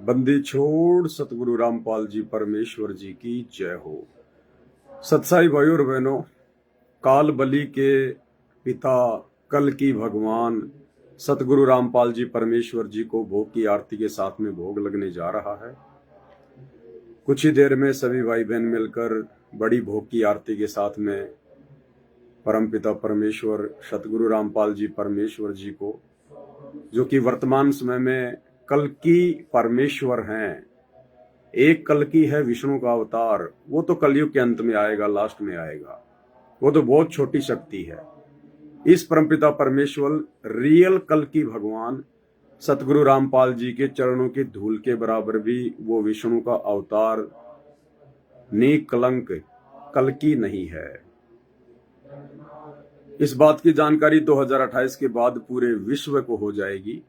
बंदी छोड़ सतगुरु रामपाल जी परमेश्वर जी की जय हो। सत्साई भाइयों और बहनों, काल बलि के पिता कल की भगवान सतगुरु रामपाल जी परमेश्वर जी को भोग की आरती के साथ में भोग लगने जा रहा है। कुछ ही देर में सभी भाई बहन मिलकर बड़ी भोग की आरती के साथ में परमपिता परमेश्वर सतगुरु रामपाल जी परमेश्वर जी को, जो कि वर्तमान समय में कल की परमेश्वर हैं, एक कल की है विष्णु का अवतार, वो तो कलयुग के अंत में आएगा, लास्ट में आएगा, वो तो बहुत छोटी शक्ति है। इस परमपिता परमेश्वर रियल कल की भगवान सतगुरु रामपाल जी के चरणों की धूल के बराबर भी वो विष्णु का अवतार निकलंक कल की नहीं है। इस बात की जानकारी 2028 के बाद पूरे विश्व को हो जाएगी,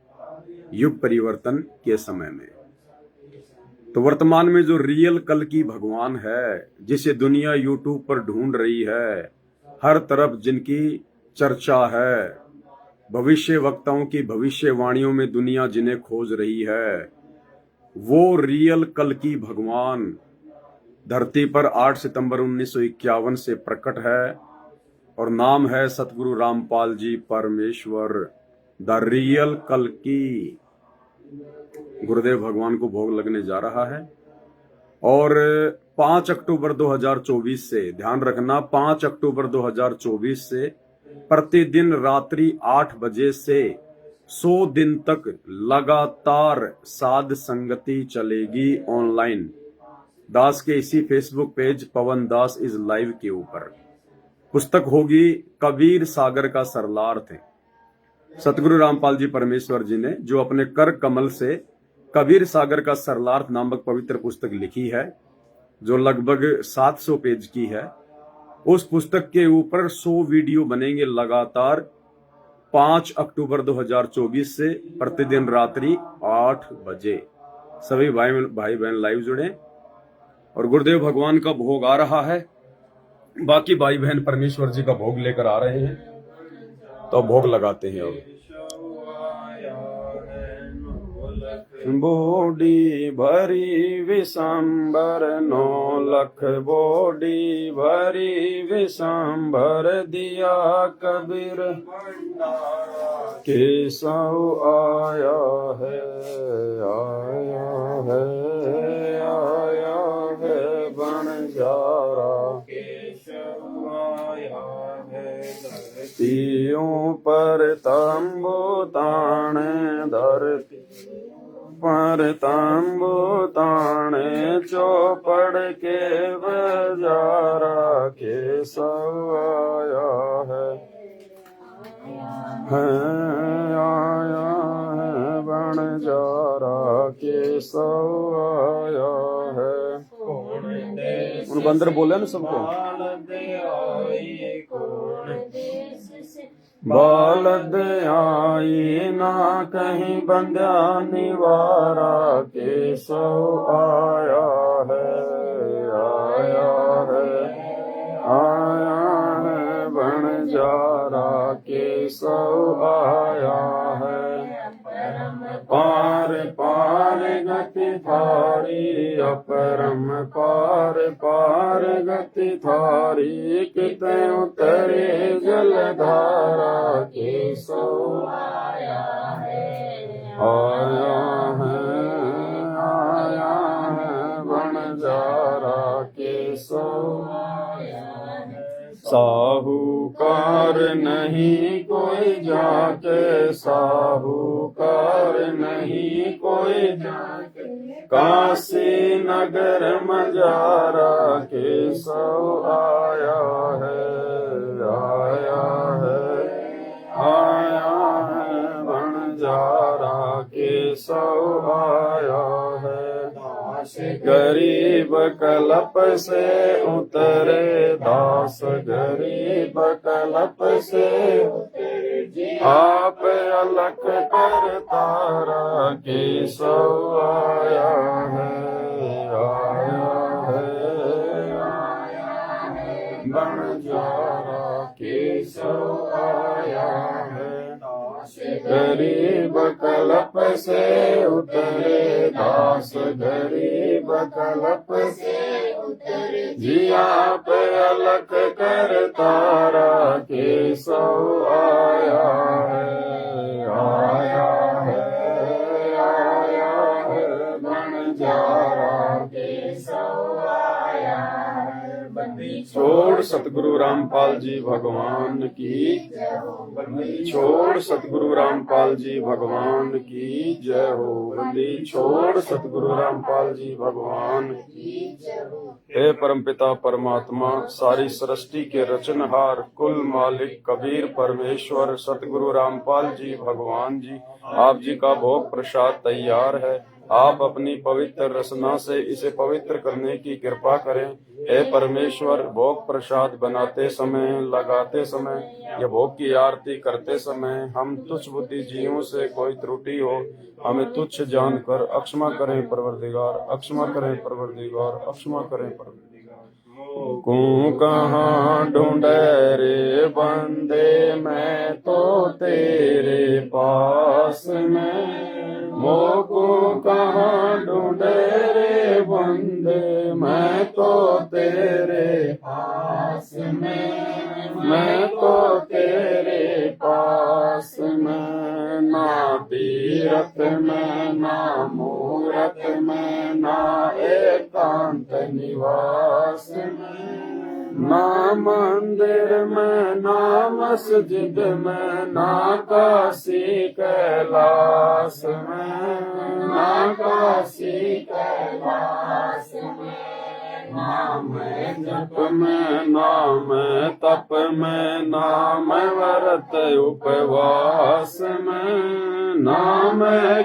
युग परिवर्तन के समय में। तो वर्तमान में जो रियल कल की भगवान है, जिसे दुनिया यूट्यूब पर ढूंढ रही है, हर तरफ जिनकी चर्चा है, भविष्य वक्ताओं की भविष्यवाणियों में दुनिया जिन्हें खोज रही है, वो रियल कल की भगवान धरती पर 8 सितंबर 1951 से प्रकट है और नाम है सतगुरु रामपाल जी परमेश्वर, द रियल कल की। गुरुदेव भगवान को भोग लगने जा रहा है और 5 अक्टूबर 2024 से, ध्यान रखना, 5 अक्टूबर 2024 से प्रतिदिन रात्रि 8 बजे से 100 दिन तक लगातार साध संगति चलेगी ऑनलाइन। दास के इसी Facebook page Pawan Das is live के ऊपर पुस्तक होगी कबीर सागर का सरलार्थ। सतगुरु रामपाल जी परमेश्वर जी ने जो अपने कर कमल से कबीर सागर का सरलार्थ नामक पवित्र पुस्तक लिखी है, जो लगभग 700 पेज की है, उस पुस्तक के ऊपर 100 वीडियो बनेंगे लगातार 5 अक्टूबर 2024 से प्रतिदिन रात्रि 8 बजे। सभी भाई बहन लाइव जुड़े और गुरुदेव भगवान का भोग आ रहा है, बाकी भाई बहन परमेश्वर जी का भोग लेकर आ रहे हैं, तो भोग लगाते हैं। अब बोडी भरी विशंबर 9 लख, बोडी भरी विशंबर दिया कबीर केशव आया है, आया है, आया है बनजारा केशव आया है। धरतियों पर तंबू ताने, धरती पर तंबू ताने, चौपड़ के बजारा केशव आया है, आया है बनजारा केशव आया है। उनको अंदर बोले ना सबको, बालद आई ना कहीं बंध्या निवारा केशव आया है, आया है, आया है बनजारा केशव आया है। पार पार गति थारी अपरम, पार पार गति थारी, किते उतरे जलधारा केशव आया है, आया है, आया है बनजारा केशव आया है। साहूकार नहीं कोई जाके, साहूकार नहीं कोई जाके, काशी नगर मजारा केशव आया है, आया है, आया है बनजारा केशव आया है। गरीब कलप से उतरे दास, गरीब कलप से उतरे, आप अलख कर तारा केशव आया है, आया है, आया है बनजारा केशव आया है। गरीब कलप से उतरे दास गरीब कल्प से उतरे, जिया पे अलख कर तारा केशव आया है, आया है, आया है बंजारा केशव आया है। बंदी छोड़ सतगुरु रामपाल जी भगवान की, बंदी छोड़ सतगुरु रामपाल जी भगवान की जय हो। बंदी छोड़ सतगुरु रामपाल जी भगवान की जय हो। हे परमपिता परमात्मा, सारी सृष्टि के रचनहार, कुल मालिक कबीर परमेश्वर सतगुरु रामपाल जी भगवान जी, आप जी का भोग प्रसाद तैयार है। आप अपनी पवित्र रसना से इसे पवित्र करने की कृपा करें। हे परमेश्वर, भोग प्रसाद बनाते समय, लगाते समय या भोग की आरती करते समय हम तुच्छ बुद्धि जीवों से कोई त्रुटि हो, हमें तुच्छ जानकर अक्षमा करें परवरदिगार, अक्षमा करें परवरदिगार, अक्षमा करें परवरदिगार। को कहाँ ढूंढे रे बंदे, मैं तो तेरे पास में। मोको कहाँ ढूंढे रे बंदे, मैं तो तेरे पास में, मैं तो तेरे पास में। ना तीरथ में, ना मूरत में, ना एकांत निवास में, ना मंदिर में, ना मस्जिद में, ना काशी कैलाश में, ना काशी कैलाश में। नाम जप में, नाम तप में, नाम व्रत उपवास में, नाम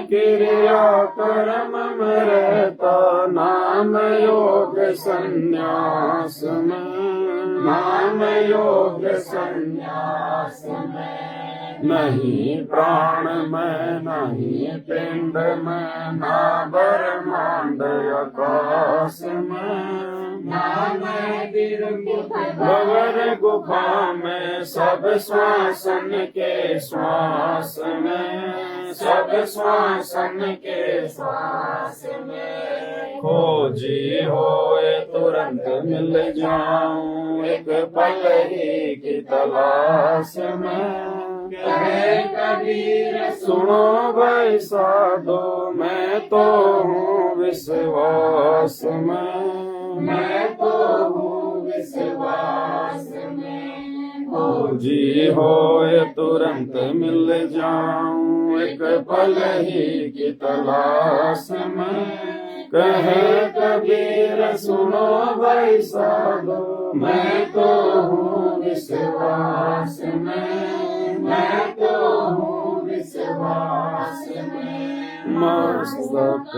क्रिया कर्म में रहता, नाम योग संन्यास में, नाम योग संन्यास में। नहीं प्राण में, नहीं पिंड में, ना ब्रह्मांड आकाश में, नाम भंवर गुफा में, सब श्वासन के श्वास में, सब श्वासन के श्वास में। खोजी होए तुरंत मिल जाऊं, एक पल ही की तलाश में। कहे कबीर सुनो भाई साधो, मैं तो हूँ विश्वास में, मैं तो हूँ विश्वास में। खोजी होए तुरंत मिल जाऊं, एक पल ही की तलाश में। कहे कबीर सुनो भाई साधो, मैं तो हूँ विश्वास में, मैं तो हूँ विश्वास में। मस्तक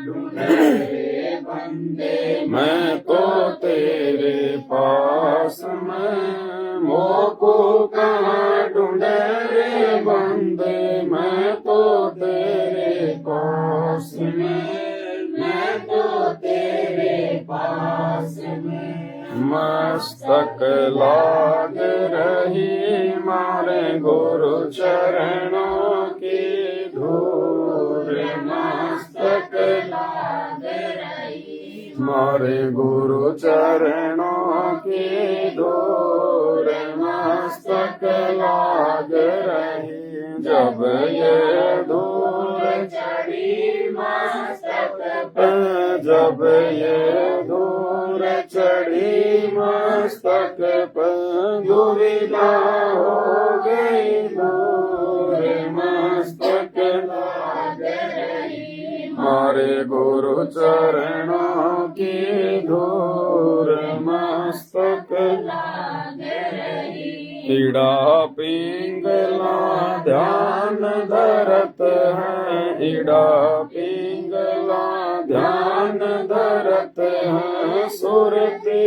ढूंढे बंदे, मैं तो तेरे पास में। मोको कहाँ ढूंढे रे बंदे, मैं तो तेरे पास में, मैं तो तेरे पास में। मस्तक लाग रही मारे गुरु चरणों की धूल, मस्तक लाग रही मारे गुरु चरणों की धूल, मस्तक लाग रही। जब ये धूल चढ़ी मस्तक पर, जब ये धूल चढ़ी मस्तक पर, दुविधा हो गई दूर, मस्तक लाग रही मारे गुरु चरणों की धूल, मस्तक लाग रही। पीड़ा पिंगला ध्यान धरत है, इड़ा पिंगला ध्यान धरत है, सुरती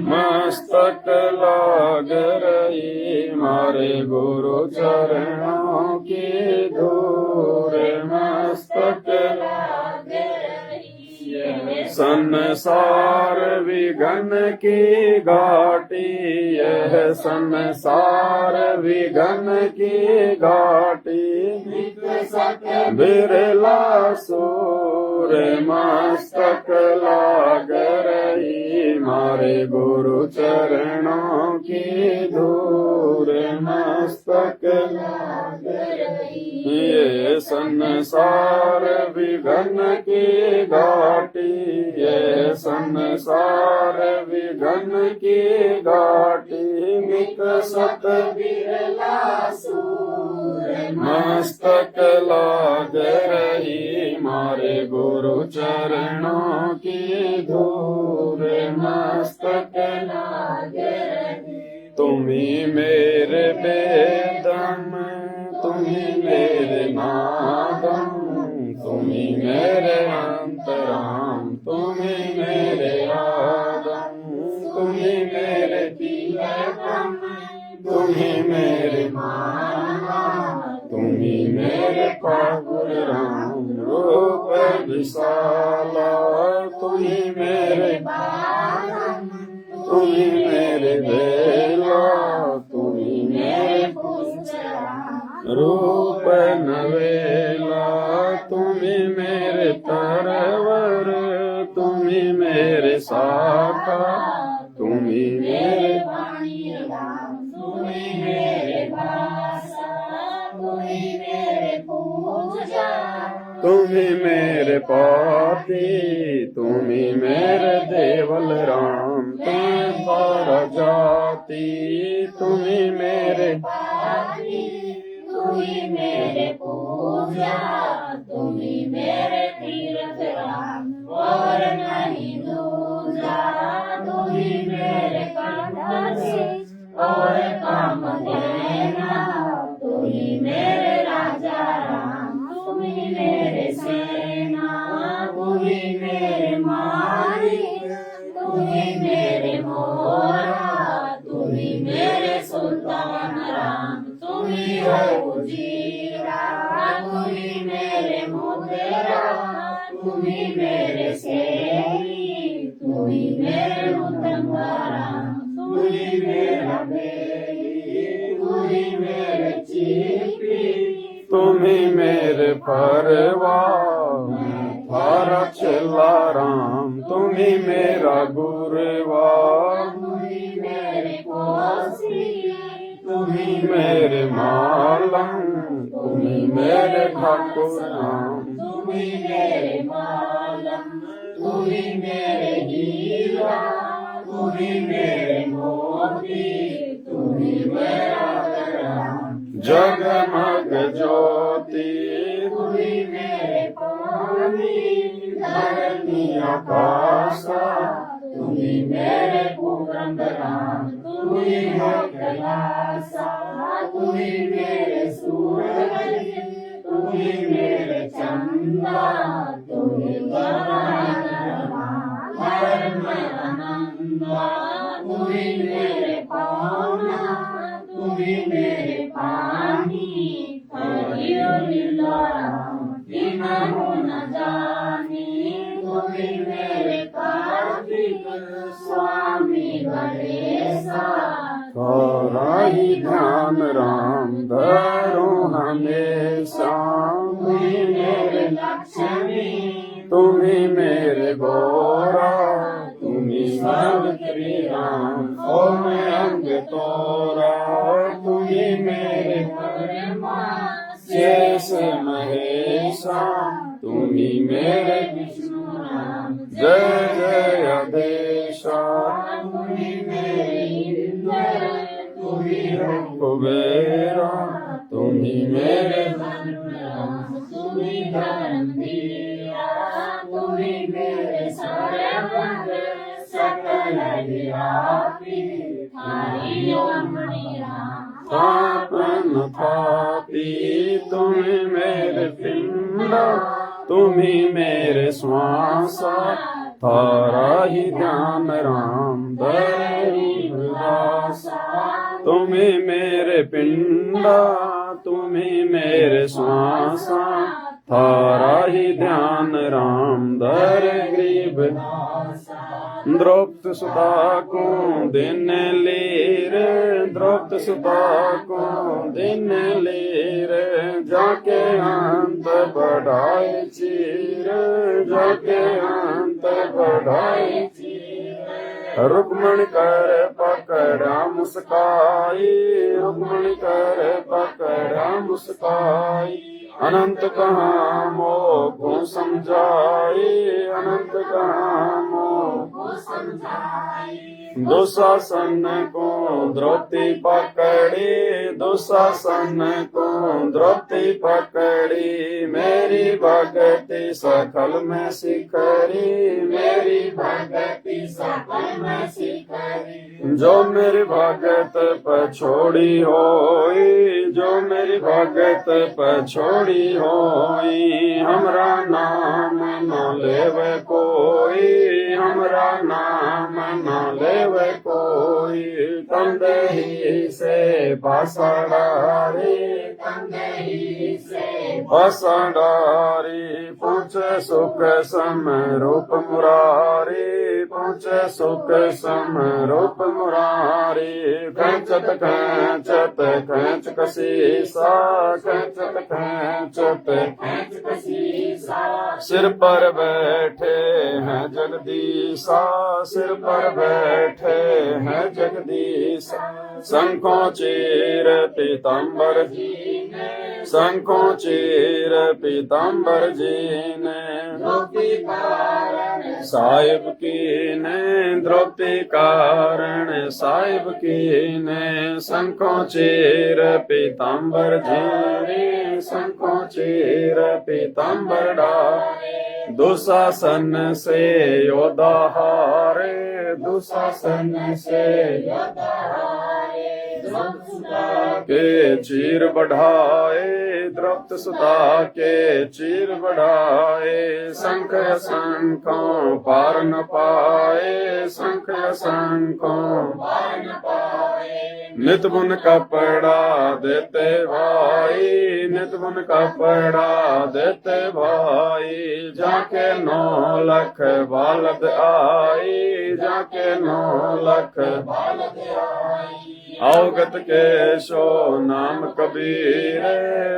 मस्तक लाग रही मारे गुरु चरणों की धूल, मस्तक लाग रही। संसार विघन की घाटी, यह संसार विघन की घाटी, नित सत बिरला सूर मस्तक लाग रही, मारे गुरु चरणों की धूर मस्तक लाग रही। ये संसार विघन की घाटी, ये संसार विघन की घाटी, निकसत बिरला सूर मस्तक लाग रही, मारे गुरु चरणों की धूर मस्तक लाग रही। तुम्ही मेरे बेदम, तुम्ही मेरे नादम, तुम्ही मेरे अंतराम, तुम्ही मेरे आदम, तुम्ही मेरे तिलकम, तुम्ही मेरे माला, तुम्ही मेरे पागुर राम रूप विशाला, तुम्ही मेरे बालम, तुम्ही मेरे बेला, तुम्ही मेरे रूप नवेला, तुम्ही मेरे तरवर, तुम्ही मेरे साका, तुम्ही मेरे वाणी राम, तुम्ही मेरे भाषा, तुम्ही मेरे पूजा, तुम्ही मेरे पाती, तुम्ही मेरे देवल राम, तुम्ही पारा जाति, तुम्ही मेरे पाती, तुम्ही मेरे पूजा, तुम्ही मेरे तीर्थ राम, और नहीं दूजा, तुम्ही मेरे कंठ और काम देना, तुम्ही मेरे राजा राम, तुम्ही मेरे सेना, तुम्ही मेरे मालिक, तुम्ही मेरे मोरा, तुम्ही मेरे सुल्तान राम, तुम्ही हो जीरा, तुम्ही मेरे मुद्रा, तुम्ही मेरे सेनी, तुम्ही मेरे मुतंगा राम, तुम्ही मेरा बेली, तुम्ही मेरे चीपी, तुम्ही मेरे परवा, थारा चला राम, तुम्ही मेरा गुरवा, तुम्ही मेरे कोसी, तुम्ही मेरे मालम, तुम्ही मेरे ठाकुर राम, तुम्ही मेरे मालम, तुम्ही मेरे हीरा, तुम्ही मेरे मोती, तुम्ही मेरा राम, जगमग ज्योति, तुम्ही मेरे पानी, धरनी आकाशा, तुम्ही मेरे पूरन राम, तुम्ही हो कैलासा, तुम्ही मेरे सूरज, तुम्ही मेरे चंदा, तुम्ही धर्म आनंदा, तुम्ही मेरे पावना, तुम्ही मेरे पानी, हरियो लीला दिनहु न जानी, तुम्ही मेरे कार्तिक स्वामी गणेशा, थोड़ा ही ध्यान राम धरो हमेशा, तुम्ही मेरे लक्ष्मी, तुम्ही मेरे गौरा, तुम्ही सावित्री राम, ओम अंग तोरा, तुम्ही मेरे परमा शेष महेशा, तुम्ही मेरे विष्णु राम, जय जय आदेशा, तुम्ही मेरे इंद्र, तुम्ही हो कुबेरा, तुम्ही मेरे राम, तुम्ही धर्म दिया, तुम्ही मेरे सर्वज्ञ सकल व्यापी, हरि ओम राम, थापन थापी, तुम्ही मेरे पिंड, तुम्ही मेरे श्वासा, थारा ही ध्यान राम दासा, तुम्ही मेरे पिंडा, तुम्ही मेरे श्वासा, थारा ही ध्यान राम दर ग्रीब, द्रौपदी सुता को देने लीर, द्रौपदी सुता को देने लीर, जाके अंत बढ़ाए चीर, जाके अंत बढ़ाए चीर। रुक्मणी कर पकड़ा मुस्काई, रुक्मणी कर पकड़ा मुस्काई, अनंत कहाँ मोह को समझाई, अनंत कहाँ मोह को समझाई। दुशासन को द्रौपदी पकड़ी, दुशासन को द्रौपदी पकड़ी, मेरी भगति सकल में सिखरी, मेरी भगति सकल में सिखरी। जो मेरी भगत पछोड़ी होई, जो मेरी भगत पछोड़ी होई, हमरा नाम न लेवे कोई, हमरा नाम न लेवे कोई। तंदेही से पासडारी, तंदेही से पासडारी, पूछे सुख सम रूप मुरारी, पूछे सुख सम रूप मुरारी। खेचत खेचत खेच कसीसा, खेचत खेचत खेच कसीसा, सिर पर बैठे हैं जगदीशा, सिर पर बैठे हैं जगदीशा। शंखों चीर पीताम्बर जी ने, शंखों चीर पीताम्बर जी ने, द्रौपदी कारण साहिब की ने, द्रौपदी कारण साहिब की ने। शंखों चीर पीताम्बर जी ने, शंखों चीर पीताम्बर डारे। दुशासन से योद्धा हारे, दुशासन से योद्धा हारे। द्रौपदी सुता के चीर बढ़ाए, द्रौपदी सुता के चीर बढ़ाए। शंख शंखों पार न पाए, शंख शंखों पार न पाए। नित बुन कपड़ा देते भाई, नित बुन कपड़ा देते भाई। जाके 9 लाख बालद आई, जाके 9 लाख बालद आई। अवगत के सो नाम कबीर,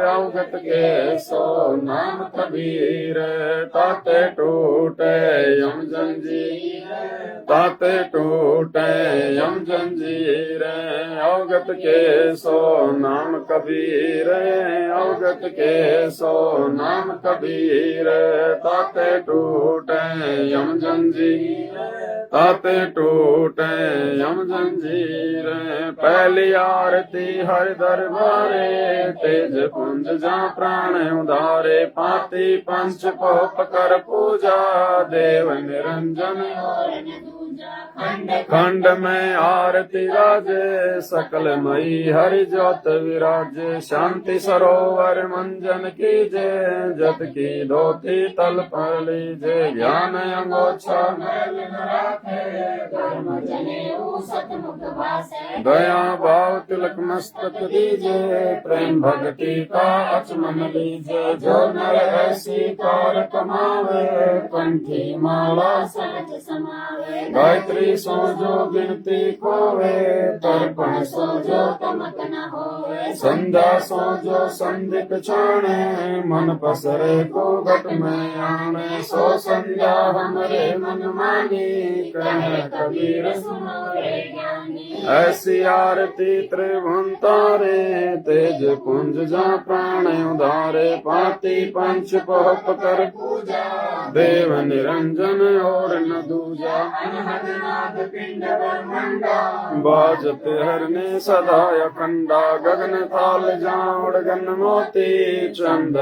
अवगत के सो नाम कबीर। ताते टूटे यम जंजीर, ताते टूटे यम जंजीर। अवगत के सो नाम कबीर, अवगत के सो नाम कबीर। ताते टूटे यम जंजीर, ताते टूटे यम जंजीर। पहली आरती हर दरबारे, तेज पुंज जा प्राण उधारे। पाती पंच पोप कर पूजा, देव निरंजन खंड में आरती राजे। सकल मई हरि ज्योत विराजे। शांति सरोवर मंजन कीजे, जत की धोती तल पर लीजे। ज्ञान अंगोछा दया भाव तिलक मस्तक दीजे। प्रेम भक्ति का अचमन लीजे। जो नर ऐसी कार कमावे, कंठी माला सहज समावे। गायत्री सो जो गिनती खोवे, तर्पण सो जो तमक न होवे। संध्या सो जो संधि पछाणे, मन पसरे को घट में आने। सो संध्या हमरे मन मानी, कहे कबीर सुनो रे ज्ञानी। ऐसी आरती त्रिभुवन तारे, तेज कुंज जा प्राण उधारे। पाती पंच पोप कर पूजा, देव निरंजन और न दूजा। पिंड ब्रह्मंडा, बाजत हरने सदा अखंडा। गगन थाल जाऊड़ गन मोती, चंद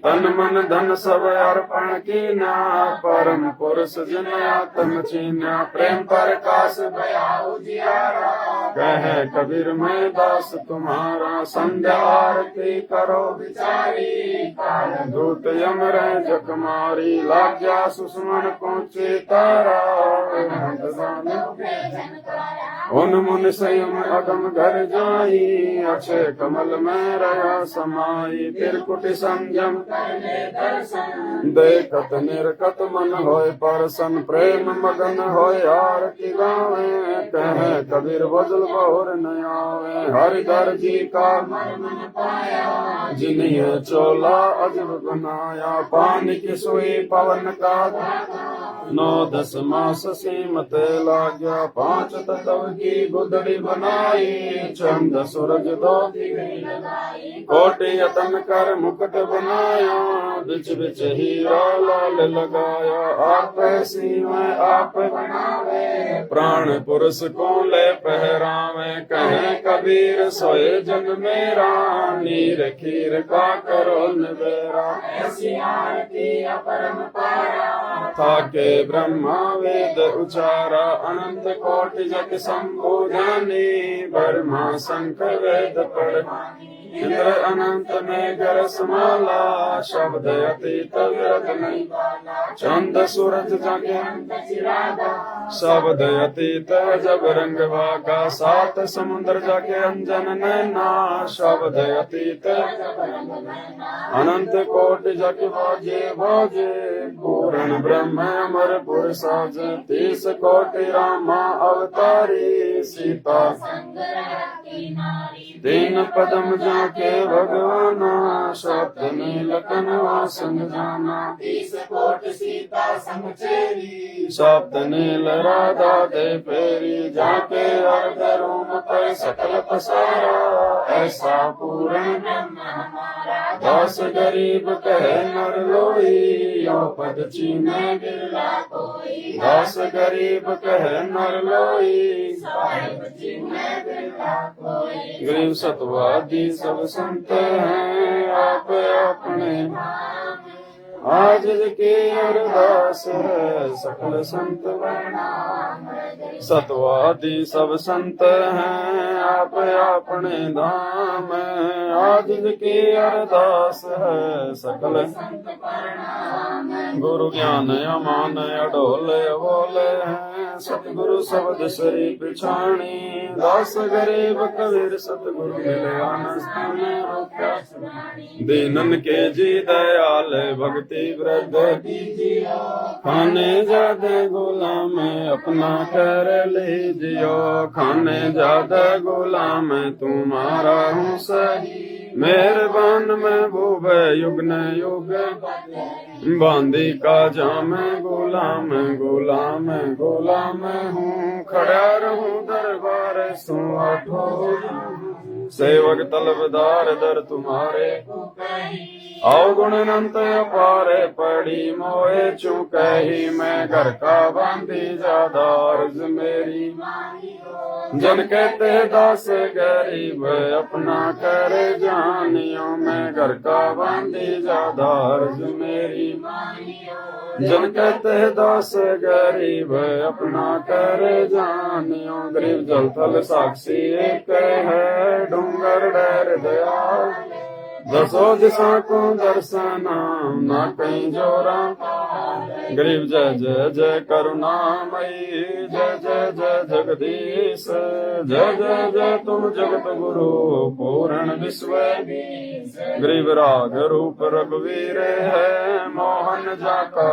तन मन धन सब अर्पण कीना। परम पुरुष जिन आत्म चीना। प्रेम प्रकाश भया उजियारा, कहे कबीर मैं दास तुम्हारा। संध्या आरती करो विचारी, काल दूत यम रहे जकमारी। लाग्या सुषमन पहुँचे तारा, उन मुन संयम अगम घर जाई, अक्षय कमल में रहा समाई। त्रिकुट संयम देखत निरखत मन होय परसन, प्रेम मगन होय आरती गावे। कहे कबीर बजल बहुर न आवे, हरिदर जी का जिन्हें चोला अजब बनाया। पानी की सुई पवन का 9-10 मास सीमत लाग्या। 5 तत्व की गुदड़ी बनाई, चंद सूरज दो कोटि यतन कर मुकुट बनाया। बिच बिच हीरा लाल लगाया, आप सीवे आप बनावे। प्राण पुरुष को ले पहरावे, कहे कबीर सोए जग मेरा। नीर खीर का करो निबेरा, ऐसी आरती अपरम पारा। थाके ब्रह्मा वेद उचारा, अनंत कोटि जग संबोधनी। ब्रह्मा शंख वेद पढ़, इंद्र अनंत में गरसमाला। शब्द अतीत विरत नहीं, चंद सूरज जागे शब्द अतीत जब रंग भागा। 7 समुद्र जाके अंजन नैना, शब्द अतीत अनंत कोटि जग बाजे बाजे। पूर्ण ब्रह्म अमर पुर साज, 30 कोटि रामा अवतारी। सीता 3 पदम जाके भगवाना, सप्त नीलकन वासन जाना। 30 कोट सीता समचेरी, सप्त नील राधा दे फेरी। जाके अर्ध रूम पर सकल पसारा, ऐसा पूर्ण ब्रह्म हमारा। 10 गरीब कहे नर लोई, यो पद चीने बिरला कोई। 10 गरीब कहे नर लोई, साहिब चीने बिरला कोई। गरीब सतवादी सब संत हैं, आप अपने आज की अरदास है। सकल संत सतवादी सब संत हैं, आप अपने धाम। आज की अरदास है, सकल गुरु ज्ञान अमान अडोल अबोले हैं। सतगुरु शब्द सरी पिछाणी, 10 गरीब कबीर सतगुरु मिले आनस्थ में रोका। दीनन के जी दयाल भक्ति वृद्ध कीजियो, खाने जादे गुलाम अपना कर लीजियो। खाने जादे गुलाम तुम्हारा हूँ सही, मेहरबान में भूबे युग न युग। बांदी का जाम गुलाम गुलाम गुलाम हूँ। खड़ा रहूं दरबार सो आठो, सेवक तलबदार दर तुम्हारे। आओ गुण अनंत अपारे, पड़ी मोए चुके ही। मैं घर का बांधी ज्यादा अर्ज मेरी। जन कहते दास गरीब अपना करे जानियो। मैं घर का बांधी ज्यादा अर्ज मेरी। जन कहते दास गरीब अपना करे जानियो। गरीब जल थल साक्षी एक है, डूंगर डर दयाल। 10 दिशा को दर्शना, ना कहीं जोरा। गरीब जय जय जय करुणामयी, जय जय जय जगदीश। जय जय जय तुम जगत गुरु पूर्ण विश्व। गरीब राग रूप रघुवीर है, मोहन जाका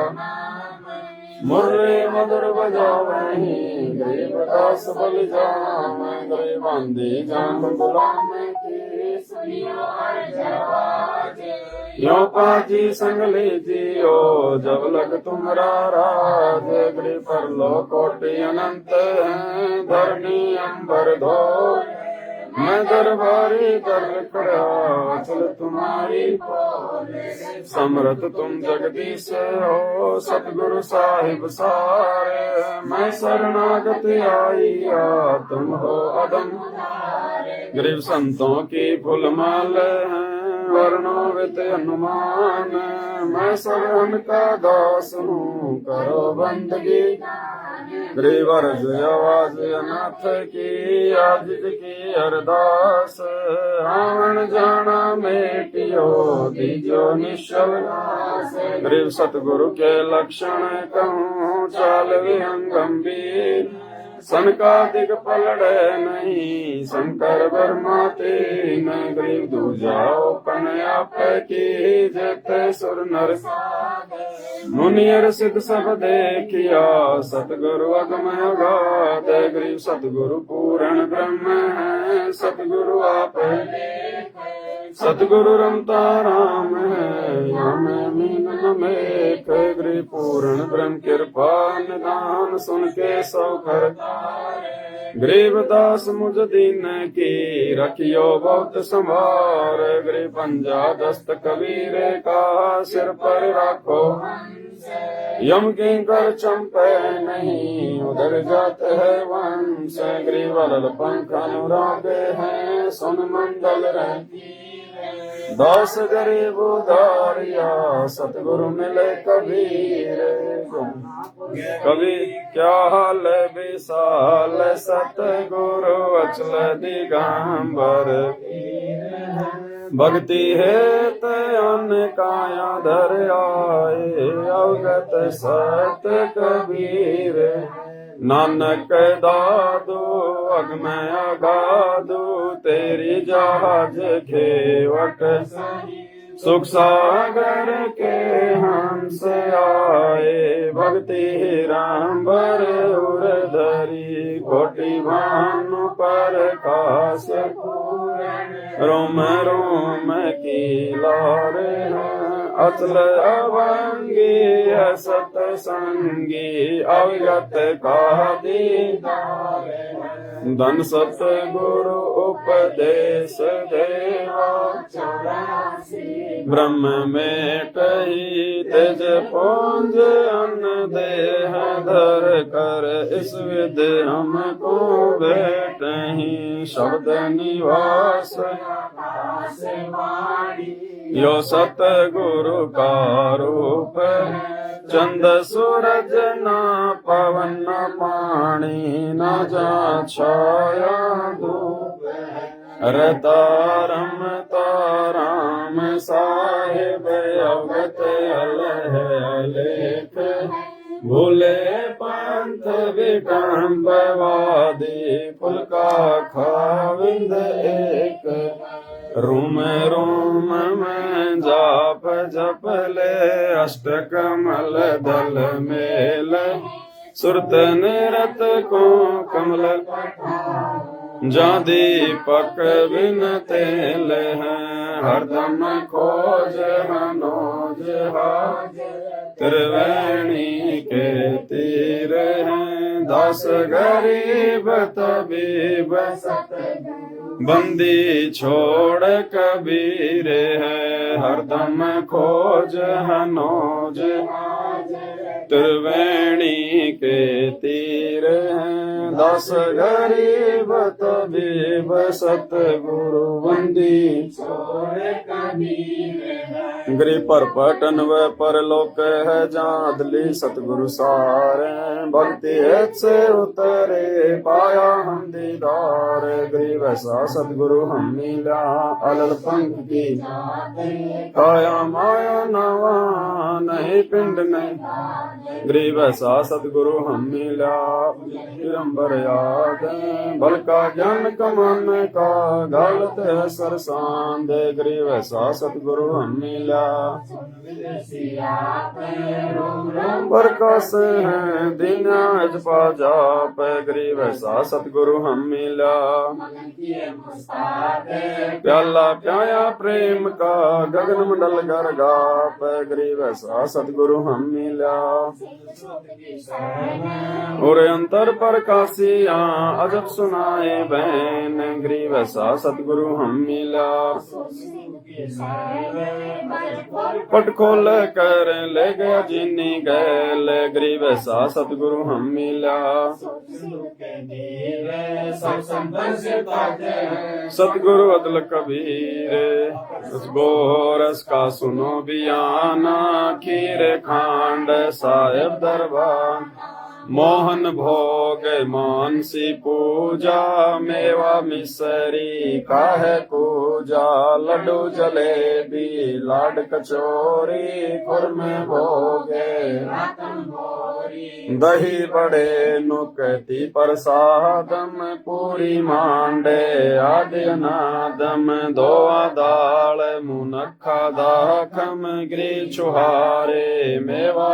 मुरली मधुर बजावही। गरीब दास बल जाम, गरीब बंदी जाम गुलाम की। यो पाजी संग लीजियो, जब लग तुमरा राज। गरीब पर लो कोटि अनंत है, धरनी अंबर धो। मैं दरबारी कर खड़ा, चल तुम्हारी समरथ तुम जगदीश हो। सतगुरु साहिब सारे, मैं शरणागत आईया, तुम हो अदम। गरीब संतों की फूलमाल है, वर्णोवित हनुमान। मैं सबन का दास हूँ, करो बंदगी। गरीब अर्ज आवाज अनाथ की, आज की अरदास। रावण जाना मेटियो, दीजो निश्चल। गरीब सतगुरु के लक्षण कहूँ, चाल विहंग गंभीर। सनकादिक पलड़े नहीं, शंकर ब्रह्मा तीन, गरीब दूजाओ कन्या की जत सुर नर, मुनियर सिद्ध सब देखिया, सतगुरु अगम अगाध, गरीब सतगुरु पूर्ण ब्रह्म है, सतगुरु आप सतगुरु रमता राम है, हमें मीन नमेक, गरीब पूर्ण ब्रह्म कृपा निदान, सुन के सौ कर गरीब दास मुझ दीन की, रखियो बहुत संभार, गरीब पंजा दस्त कबीर का, सिर पर राखो यम के कर चंपे नहीं, उधर जाते है वंश, गरीब अलल पंख अनुराग है, सुन मंडल रहती दास गरीब उदारिया, सतगुरु मिले कबीर, कभी क्या हाल विशाल, सतगुरु अचल दिगंबर, भक्ति है तन काया धर आए, अवगत सत कबीर, नानक दादो अगम अगाधो, तेरी जहाज खेवट, सुख सागर के हंस आए, भक्ति राम बर उर धरी, कोटि भानु पर काश, रोम रोम की लारे, अचल अभंगी सत संगी, अवगत का दीदार, धन सत गुरु उपदेश देवा, ब्रह्म में कही तेज पुंज अन्न देह धर कर, इस विद हमको भेटहि, शब्द निवास यो सतगुरु का रूप, चंद सूरज न पवन न पानी, न जा छाया धूप, अरे तारम ताराम साहिब, अवगत अलेख, भूले पंथ विकम्बवादी, फुल का खाविंद एक, रूम रूम में जाप जप ले, अष्ट कमल दल मेल, सुरत निरत को कमल, जा दीपक बिन तेल है, हरदम खोज मनोज हाज, त्रिवेणी के तीर हैं, दास गरीब तबीब, बंदी छोड़ कबीर है, हरदम खोज हनोज, त्रिवेणी के तीर हैं, दास गरीब तबीब, सतगुरु बंदी छोड़ कबीर है, गरीब पर पटन व परलोक है, जादली सतगुरु सारे, भक्ति से उतरे पाया हम दीदार, गरीब ऐसा सतगुरु हम मिला, अलल पंख की काया माया नवा, नहीं पिंड नहीं, गरीब ऐसा सतगुरु हम मिला, विरंबर याद, बल का ज्ञान कमान का, गलत है सरसान दे, गरीब ऐसा सतगुरु हम मिला, प्रकाश है दिन आज पा जाप, गरीब ऐसा सतगुरु हम मिला, प्याला प्याया प्रेम का, गगन मंडल गर गाप, गरीब ऐसा सतगुरु हम मिला, और अंतर प्रकाशिया अजब सुनाए बहन, गरीब ऐसा सतगुरु हम मिला, पट खोल कर ले गया जिन्नी गैल, गरीब ऐसा सतगुरु हम मिला, सतगुरु अदल कबीर, उस गोरस का सुनो बियाना, खीर खांड साहेब दरबार, मोहन भोग मानसी पूजा, मेवा मिसरी काहे पूजा, लड्डू जलेबी लाड कचोरी, खुरमे भोगे दही बड़े नुकती प्रसादम, पूरी मांडे आदि अनादम, दोआ दाल मुनखा दाखम, गिरी छुहारे मेवा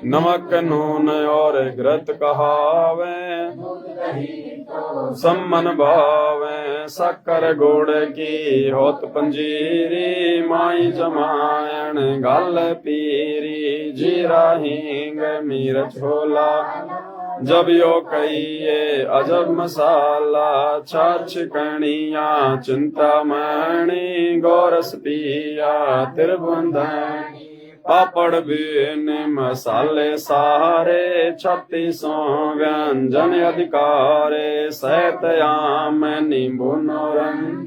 नमक नून और घृत कहावे, सम्मन भावे शक्कर गुड़ की होत पंजीरी, माई जमायण गल पीरी, जीरा हींग मीरच होला, जब यो कहिए अजब मसाला, छाछ कणिया चिंतामणि, गोरस पिया तिरबंधन, पापड़ बीन मसाले सारे, 36 व्यंजन अधिकारे, सैतयाम नींबू नौरंग,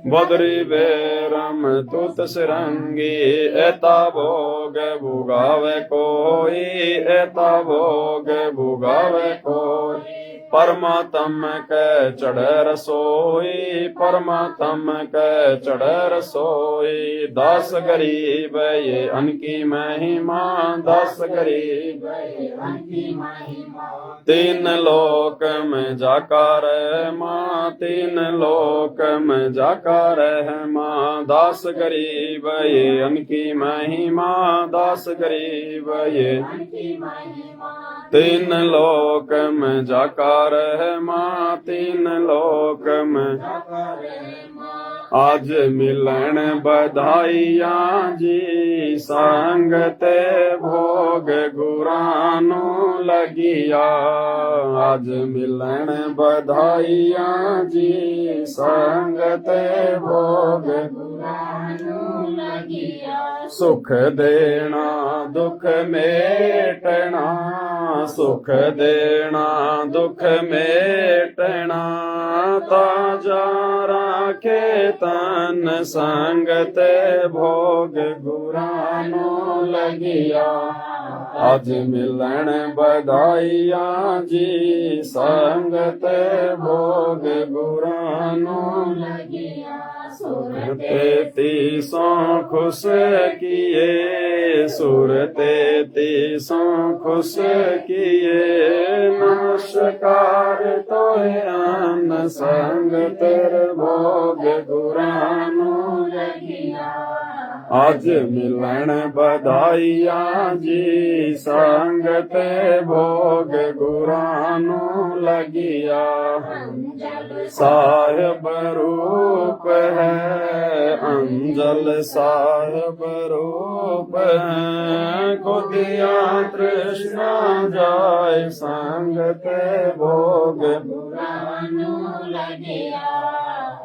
बदरी बेरम तूत सिरंगी, एता भोग भुगावे कोई, एता भोग भुगावे कोई, परमात्म के चढ़े रसोई, परमात्म के चढ़े रसोई, 10 गरीब ये अनकी महिमा, 10 गरीब ये अनकी महिमा, 3 लोक में जाकर माँ, 3 लोक में जाकर माँ, 10 गरीब ये अनकी महिमा, 10 गरीब ये अनकी महिमा, 3 लोक में जाकर माँ, 3 लोक में आज मिलन बधाइया जी, संगते भोग गुरानो लगिया, आज मिलन बधाइया जी, संगते भोग गुरानो लगिया, सुख देना दुख मेटना, सुख देना दुख मेटना, ताजा राखे तन, संगत भोग गुरानो लगिया, आज मिलन बधाइया जी, संगत भोग गुरानो लगिया, सुरते 30 खुश किए, सुरते 30 खुश किए, नमस्कार तोहे अन्न, संग तेरे भोग गुरानो लगिया, आज मिलन बधाइया जी, संग ते भोग गुरानो लगिया, साहिब रूप है अंजल, साहिब रूप है, खुदिया तृष्णा जाय, संग ते भोग गुरानो लगिया,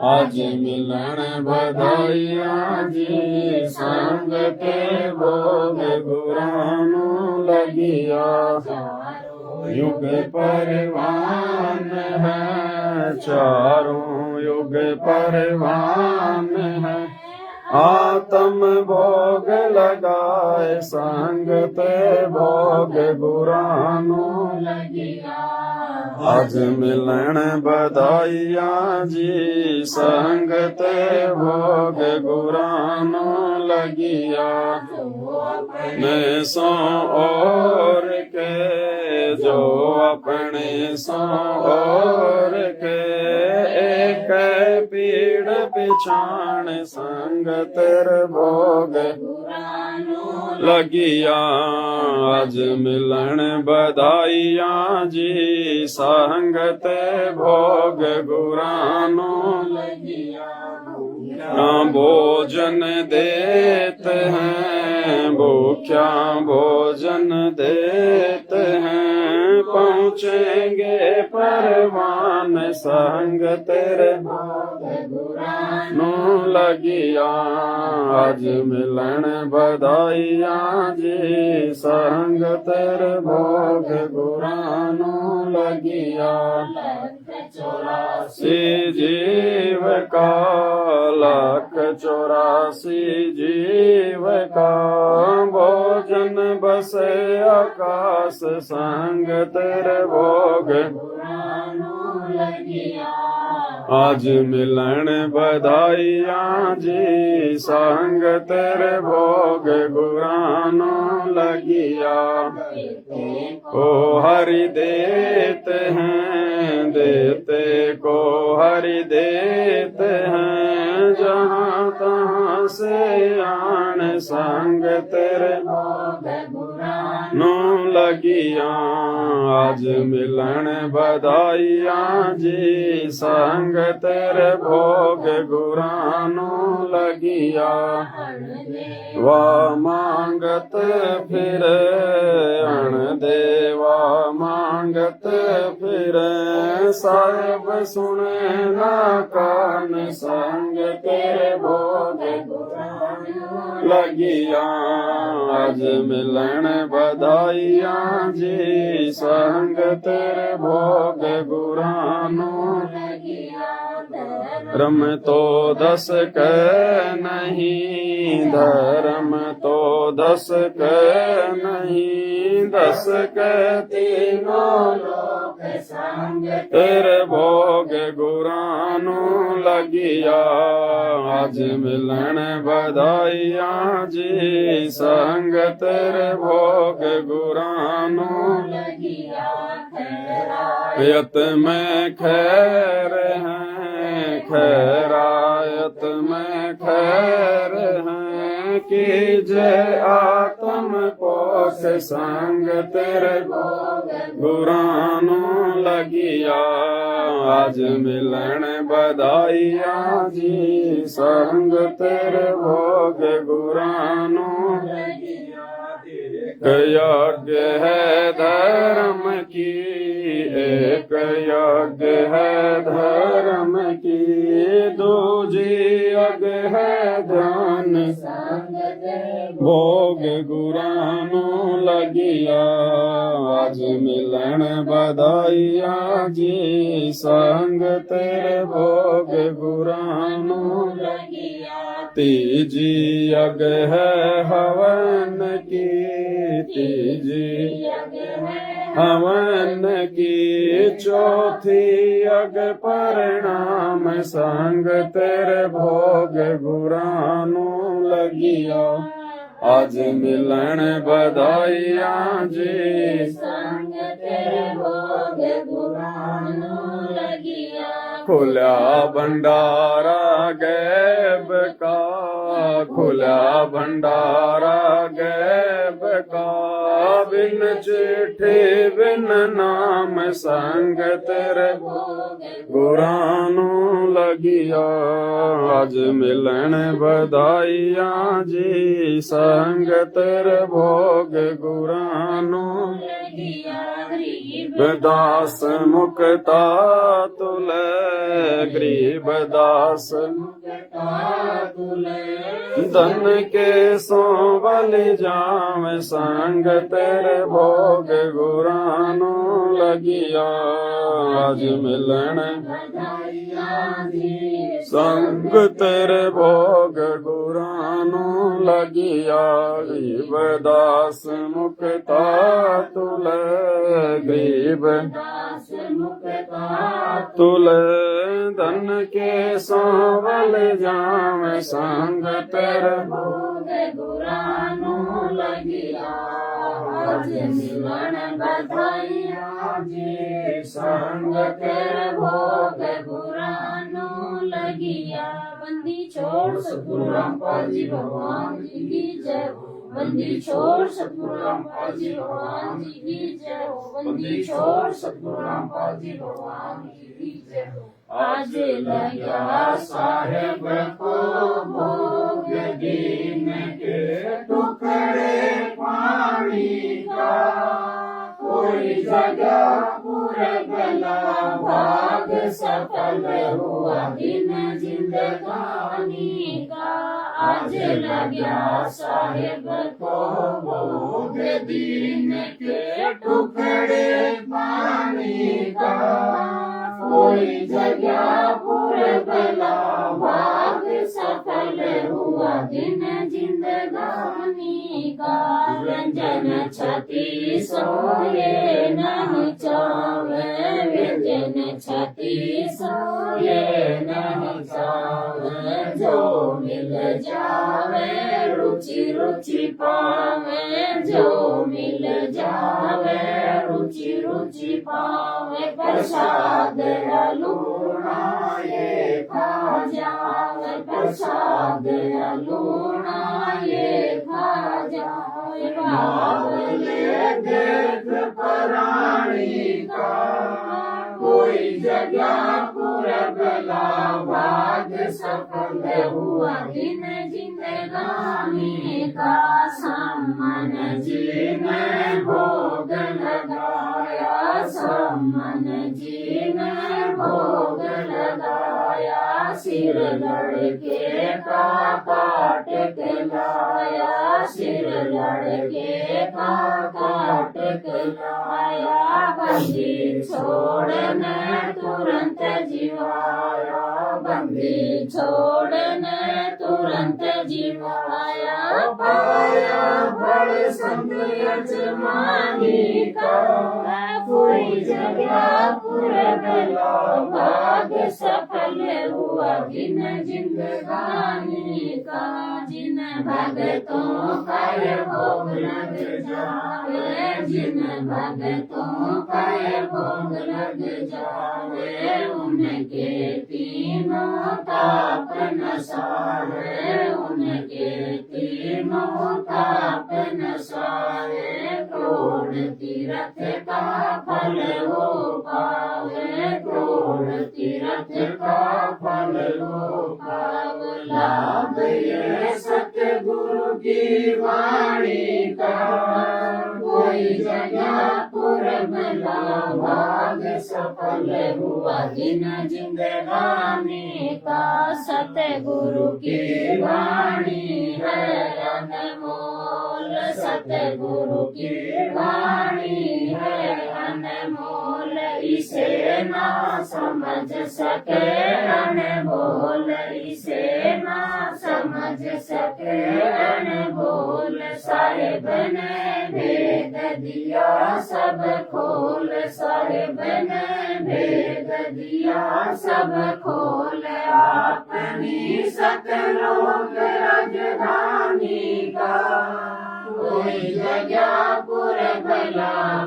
आज मिलन बधाइया जी, संग ते भोग गुरानो लगिया, युग परवान है, चारों युग परवान है, आत्म भोग लगाए, संग ते भोग गुरानो लगिया, आज मिलन बधाइया जी, संग ते भोग गुरानो लगिया, मैं सो और के जो अपने सो और के, एक पीड़ पिछाण, संग तेरे भोग लगिया, आज मिलन बधाइया जी, संग ते भोग गुरानो लगिया, भोजन देते हैं भूख्या, भोजन देते हैं, पहुँचेंगे परवान, संग तेरे भोग गुरानो लगिया, आज मिलन बधाइया जी, संग तेरे भोग गुरानो लगिया, 84 जीव का, 184 जीव का, भोजन बसे आकाश संग तेरे भोग, आज मिलन बधाइयाँ जी, संग तेरे भोग गुरानो लगिया। को हरि देते हैं, देते को हरि देते हैं, जहाँ तहाँ से आन संग तेरे नो लगिया। आज मिलन बधाइयाँ जी, संग तेरे भोग गुरानो लगिया। वाह मांगत फिर अण देवा, मांगत फिर साहेब सुने ना कान, संग तेरे भोग लगिया। आज मिलन बधाइयाँ जी, संग तेरे भोग गुरानो लगिया। धर्म तो 10 कह नहीं, धर्म तो 10 कह नहीं, 10 कह तीनों लोक संग तेरे भोग गुरानो लगिया। आज मिलन बधाइयाँ जी, संग तेरे भोग गुरानो लगिया। यत में खैर हैं, खैरायत में खैर हैं, कि जय आत्म पोष संग तेरे भोग गुरानो लगिया। आज मिलन बधाइयाँ जी, संग तेरे भोग गुरानो लगिया। यज्ञ है धर्म की, एक यज्ञ है धर्म की, दूजी यज्ञ है ध्यान भोग गुरानो लगिया। आज मिलन बधाइयाँ जी, संग तेरे भोग गुरानो लगिया। तीजी यज्ञ है हवन की, तीजी हवन की, चौथी यज्ञ परिणाम संग तेरे भोग गुरानो लगिया। आज मिलन बधाइयाँ जी, संग तेरे भोग गुरानो लगिया। खुला भंडारा गैब का, खुला भंडारा गैब का, बिन चिट्ठी बिन नाम संग तेरे गुरानो लगिया। आज मिलन बधाइयाँ जी, संग तेरे भोग गुरानो लगिया। गरीबदास मुक्ता तुले, गरीबदास धन के सो बलि जाम संग तेरे भोग गुरानो लगिया। आज मिलन संग तेरे भोग गुरानो लगिया। गरीबदास मुक्ता तुले, गरीबदास मुक्ता तुले, धन के सोवल जाम संग तेरे भोग गुरानो लगिया। आज मिलन बधाइयाँ जी, संग तेरे भोग गुरानो लगिया। बंदी छोड़ सतगुरु रामपाल जी भगवान जी की जय हो। बंदी छोड़ सतगुरु रामपाल जी भगवान जी की जय हो। बंदी छोड़ सतगुरु रामपाल जी भगवान जी की जय हो। आज लगा साहेब को भोग दीन के टुकड़े पानी का, कोई जगह पूरे गला भाग सफल हुआ दिन जिंदगानी का। आज लगा साहेब को भोग दीन के टुकड़े पानी का, कोई जगह पूरब भाग सफल हुआ दिन जिंदगानी का। व्यंजन छति सोए नहीं चावे, व्यंजन छति सोए नहीं चावे। जो मिल जावे रुचि रुचि पावे, जो मिल जावे रुचि रुचि पावे। प्रसाद लूणा ये खा जावे, प्रसाद लूणा ये खा जावे। बावले देख पराणी का, कोई जगह पूरब भाग सफल हुआ दिन जिंदगानी का। सम्मन जी ने भोग लगाया, सम्मन जी ने भोग लगाया। सिर लड़के का काट के लाया, सिर लड़के का काट के लाया। बंदी छोड़ने तुरंत जीवाया, बंदी छोड़ने तुरंत जीवाया। पाया फल संत यजमानी का, कोई जगह पूरब भाग सफल हुआ दिन जिंदगानी का। जिन भगतों का ये भोग लग जावे, जिन भगतों का ये भोग लग जावे। उनके तीनों ताप नसावे, उनके तीनों ताप नसावे। करोड़ तीर्थ का फल वो पावे, करोड़ तीर्थ का फल वो पावे। लाभ ये सतगुरु की वाणी का, कोई जगह पूरब भाग सफल हुआ दिन जिंदगानी का। सतगुरु की वाणी है अनमोल, सतगुरु की वाणी है अनमोल। इसे ना समझ सके अनमोल, इसे ना समझ सके अनमोल। साहिब ने भेद दिया सब खोल, साहिब ने भेद दिया सब खोल। अपनी सतलोक राजधानी का, कोई जगह पूरब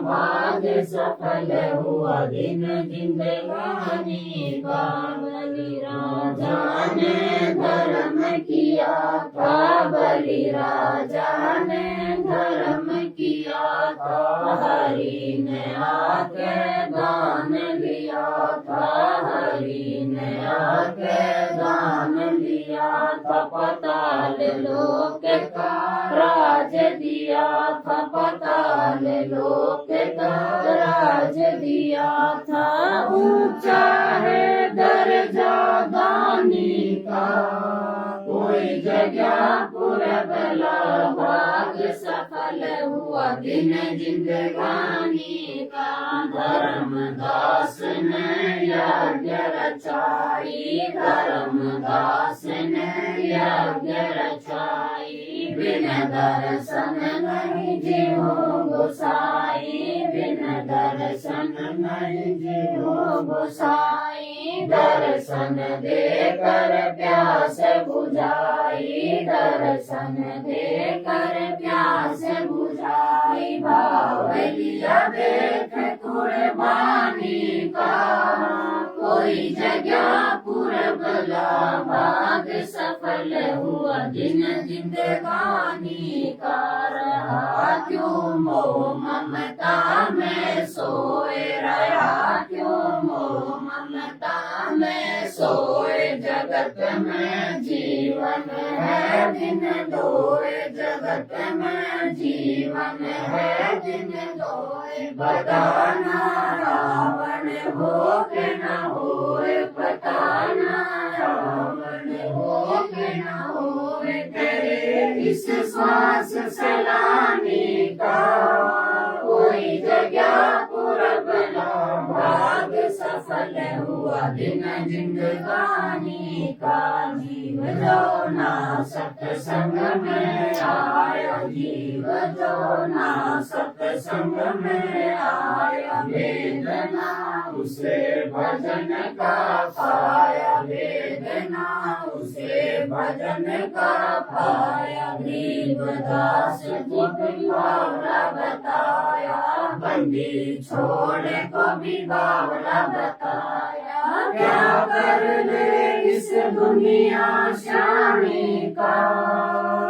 भाग सफल हुआ दिन जिंदगानी का। बलि राजा ने धर्म किया था, बलि राजा ने धर्म किया था। हरि ने आके दान लिया था, हरि ने आके दान लिया था। पाताल लोक का राज दिया था, पाताल लोक का राज दिया था। ऊंचा है दर्जा दानी का, कोई जगह पूरब भाग सफल हुआ दिन जिंदगानी का। धर्मदास ने यज्ञ रचाई, धर्मदास ने यज्ञ रचाई। बिन दर्शन नहीं जीव गोसाई, बिन दर्शन नहीं जीव गोसाई। दर्शन देकर प्यास बुझाई, दर्शन देकर प्यास बुझाई। भाव लिया देख कुर्बानी का, कोई जगह पूरब भाग सफल हुआ दिन जिंदगानी का। रहा क्यों मोह ममता में सोए, रहा क्यों मोह ममता में सोए। जगत में जीवन है दिन दोए, जगत में जीवन है दिन दोए। बताना रावण हो के न होए, बताना रावण हो के न होए। तेरे इस श्वास सलानी का, कोई जगह पूरब भाग सफल सफल हुआ दिन जिंदगानी का। जीव जो ना सत्संग में आया, जीव जो ना सत्संग में आया, वेदना उसे भजन का पाया, वेदना उसे भजन का पाया। गरीबदास जी बावला बताया, बंदी छोड़े को भी बावला बताया। क्या कर ले इस दुनिया श्यामी का,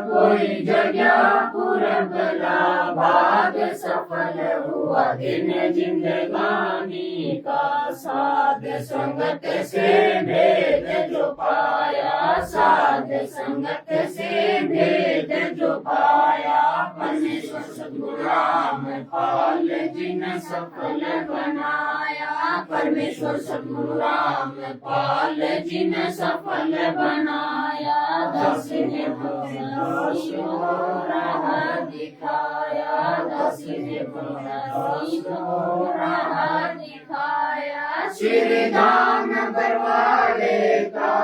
कोई जगह पुरबला भाग सफल हुआ दिन जिंदगानी का। साध संगत से भेद जो पाया, साध संगत से भेद जो पाया। परमेश्वर सद्गुरु राम पाल जिन सफल बनाया, परमेश्वर सद्गुरु राम पाल जिन सफल बनाया। दस ने राह दिखाया, दस ने राह दिखाया। श्रीधाम बरवाले का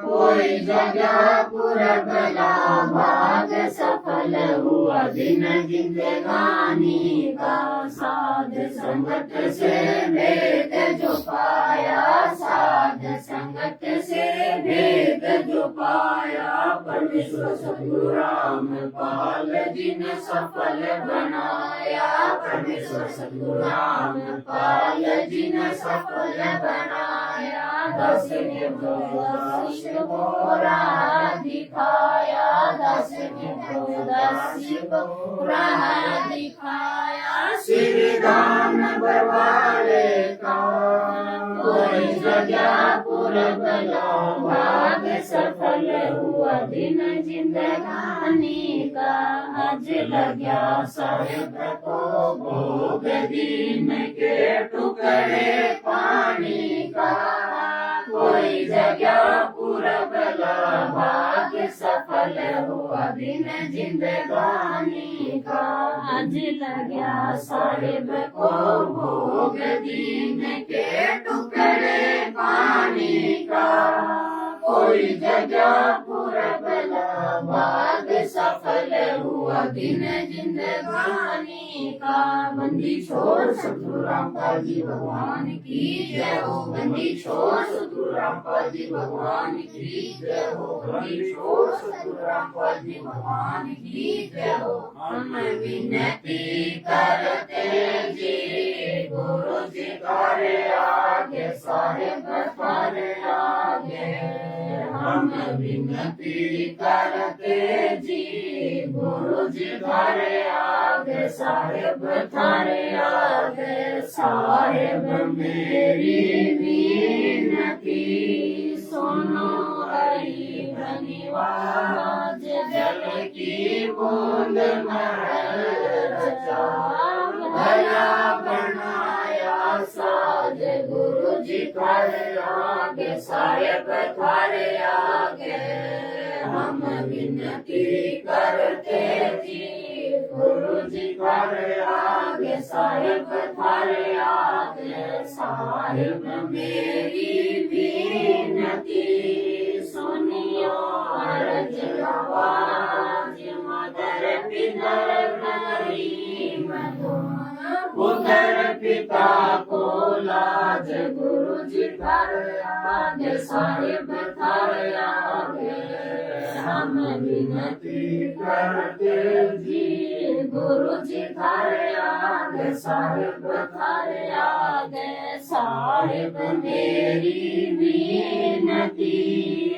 कोई जगह पुरबला भाग सफल हुआ दिन जिंदगानी का। साध संगत से भेद जो पाया, साध संगत से भेद जो पाया। परमेश्वर सद्गुरु राम पाल जिन सफल बनाया, परमेश्वर सद्गुरु राम पाल जिन सफल बनाया। दस ने राह दिखाया, दस ने राह दिखाया। श्रीधाम बरवाले का कोई जगह पुरबला भाग सफल हुआ दिन जिंदगानी का। आज लग्या साहेब को भोग दीन के टुकड़े पानी का। कोई जगह पुरबला भाग सफल हुआ दिन जिंदगानी का। आज लग्या साहेब को भोग दीन के टुकड़े पानी का। कोई जगह पुरबला भाग सफल हुआ दिन जिंदगानी का। बंदी छोड़ सतगुरु रामपाल जी भगवान की जय हो, बंदी छोड़ सतगुरु रामपाल जी भगवान की जय हो, बंदी छोड़ सतगुरु रामपाल जी भगवान की जय हो। हम विनती करते जी गुरु जी तारे आगे, साहेब तारे आगे। हम विनती करते जी गुरु जी थारे आगे, साहेब थारे आगे। साहेब मेरी विनती सुनो, हरि धन्यवाद। जल की बूंद महल रचा, भला बनाया साज। गुरु जी थारे आगे, साहेब थारे आगे। हम विनती करते जी गुरु जी थारे आगे, साहेब थारे आगे। साहेब मेरी विनती सुनियो, अर्ज आवाज। मदर पितर करीम पुत्र पिता को लाज। गुरु जी थारे आगे, साहेब थारे आगे। हम विनती करते जी गुरु जी थारे आगे, साहेब थारे आगे। साहेब मेरी विनती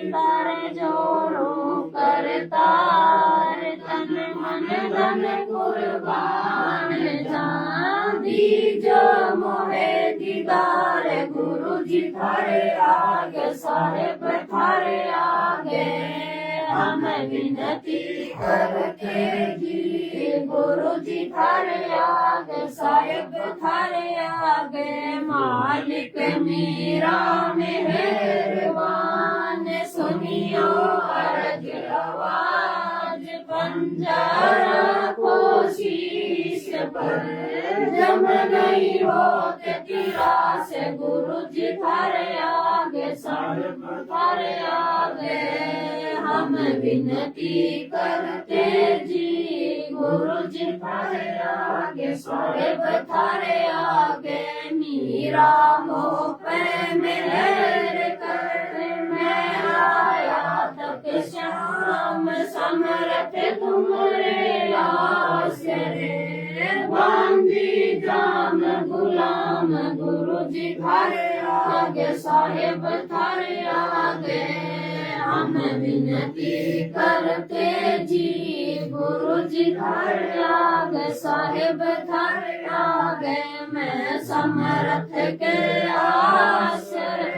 कर जोड़ो करतार। तन मन धन कुर्बान जान दीजो मोहे दीदार। गुरु जी थारे आगे, साहेब थारे आगे। हम विनती करते जी गुरु जी थारे आगे, साहेब थारे आगे। मालिक मेरा मेहरबान सुनियो अर्ज आवाज। पंजा रखो शीश पर जम गई हो तेरा से गुरु जी थारे आगे साहेब थारे आगे हम विनती करते जी गुरु जी थारे आगे साहेब थारे आगे मीरा मोह पे मेहर कर मैं आया तक श्याम समरथ तुम्हारे आसरे बांधी जाम गुलाम गुरु जी थारे आगे साहेब थारे आगे हम विनती करते जी गुरु जी थारे आगे साहेब थारे आगे मैं समरथ के आसरे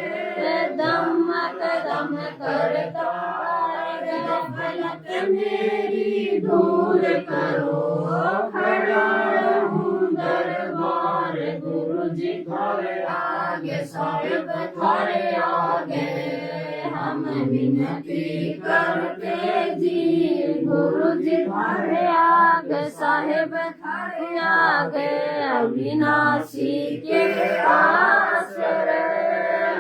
दम कदम करता गफलत मेरी दूर करो खड़ा हूँ दरबार गुरु जी थारे आगे साहेब थारे आगे हम विनती करते जी गुरु जी थारे आगे साहेब थारे आगे अविनाशी के आश्रय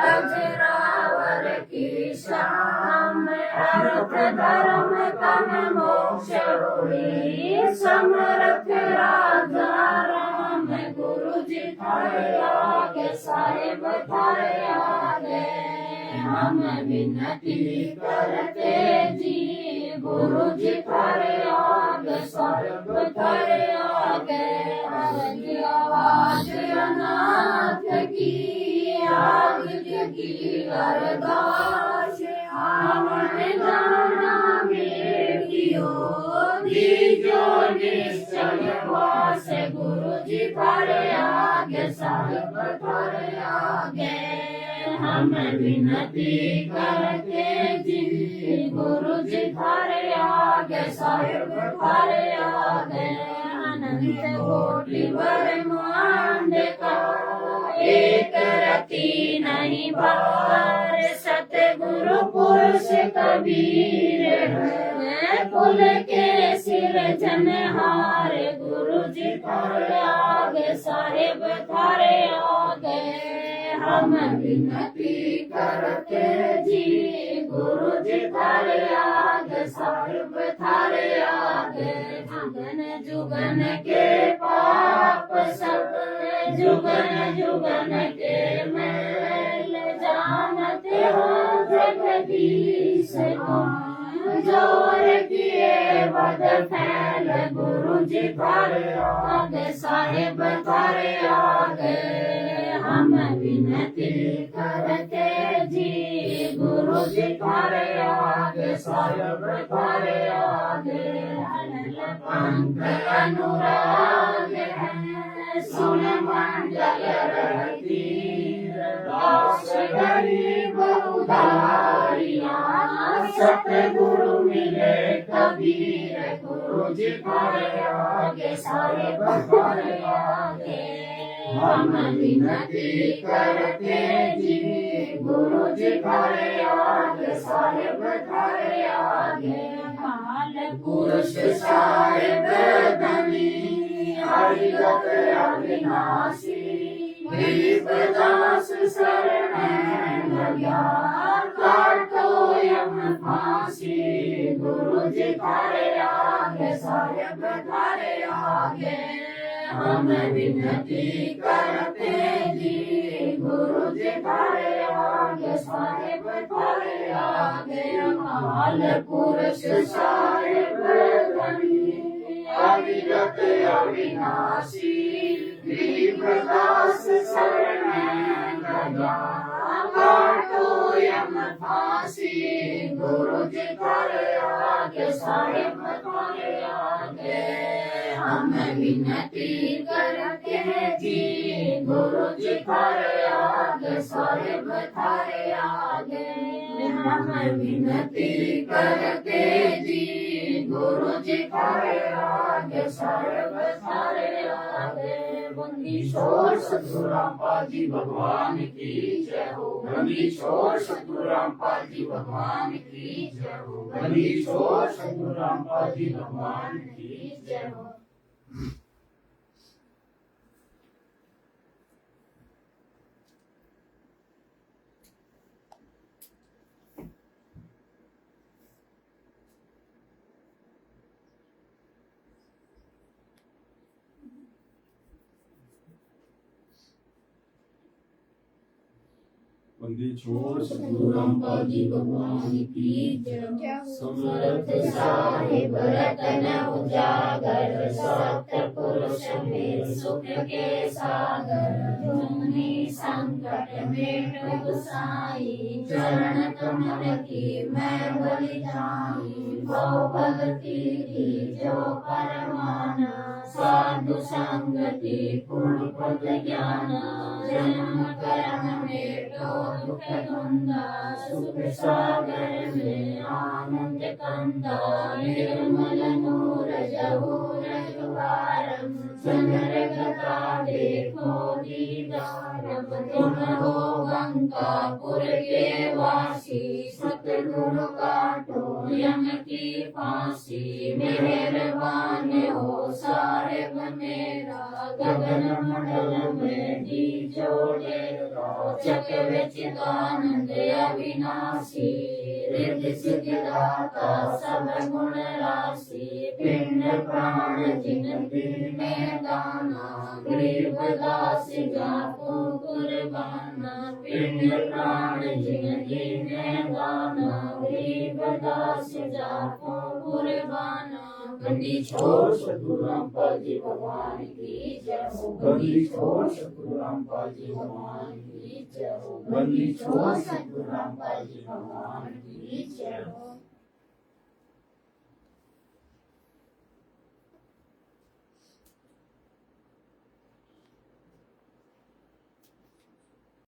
अजरावर की शाम अर्थ धर्म तन मोक्ष हुई समर्थ राजा राम गुरु जी थारे आगे साहेब थारे आगे हम विनती करते जी गुरु जी थारे आगे साहेब थारे आगे आवाज अनाथ की आग की अरदास हमने जाना बेटियों दीजो निश्चल वास गुरु जी थारे आगे साहेब थारे आगे हम विनती करते जी गुरु जी थारे आगे साहेब थारे आगे अनंत कोटि ब्रह्मांड का एक रति नहीं बार सतगुरु पुरुष कबीर है कुल के सिर जनहार गुरु जी थारे आगे साहेब थारे आगे हम विनती करते जी गुरु जी थारे आगे साहेब थारे आगे जुगन जुगन के पाप सब जुगन जुगन के मैल जानते हो जगदीश तुम जोर किए बद फैल गुरु जी थारे आगे साहेब थारे आगे हम विनती करते जी गुरु जी थारे आगे साहेब थारे आगे पंख अनुराग है सुन मंडल रहती दास गरीब उदारिया सतगुरु मिले कबीर गुरु जी थारे आगे साहेब थारे आगे हम विनती करते जी गुरु जी थारे आगे साहेब थारे आगे काल पुरुष साहेब धनी हरिगत अविनाशी गरीब दास शरण लगा काटो यम फांसी गुरु जी थारे आगे साहेब थारे आगे हम विनती करते जी गुरु जी थारे आगे साहेब थारे आगे काल पुरुष साहेब धनी अविरत अविनाशी गरीब दास शरण लगा काटो यम फांसी गुरु जी थारे आगे साहेब थारे आगे हम विनती करते जी गुरु जी थारे आगे साहेब थारे आगे हम विनती करते जी गुरु जी थारे आगे साहेब थारे आगे बंदी छोड़ सतगुरु रामपाल जी भगवान की जय हो बंदी छोड़ सतगुरु रामपाल जी भगवान की जय हो बंदी छोड़ सतगुरु रामपाल जी भगवान की जय हो। बंदी छोड़ सतगुरु रामपाल जी भगवान की जय। समर्थ साहिब रतन उजागर, सतपुरुष मेर सुख के सागर। तुम्ही संकट में गुसाई, चरण कमल की मैं बलि जाई। भव भगति की जो परमाना, साधु संगति पूर्ण पद ज्ञाना। जन्म कर्म में तो दुख धुंधा, सुख सागर में आनंद कंदा। निर्मल नूर जहु रघुवारम, चंद्रगता देखो दीदारम। तुम हो गंगापुर के वासी, सतगुरु काटो यम की फांसी। मेहरबान हो साहेब मेरा, गगन मंडल में दी जोड़े। चक विचिदानंद अविनाशी, रिद्धि सिद्धि दाता सब गुण राशि। पिंड प्राण जिनती में दाना, गरीब दास जाको कुर्बाना। पिंड प्राण जिनती में दाना, गरीब दास जाको कुर्बाना। बंदी छोड़ सतगुरु रामपाल जी भगवान की जय हो। बंदी छोड़ सतगुरु रामपाल जी भगवान की जय हो। बंदी छोड़ सतगुरु रामपाल जी भगवान की जय हो।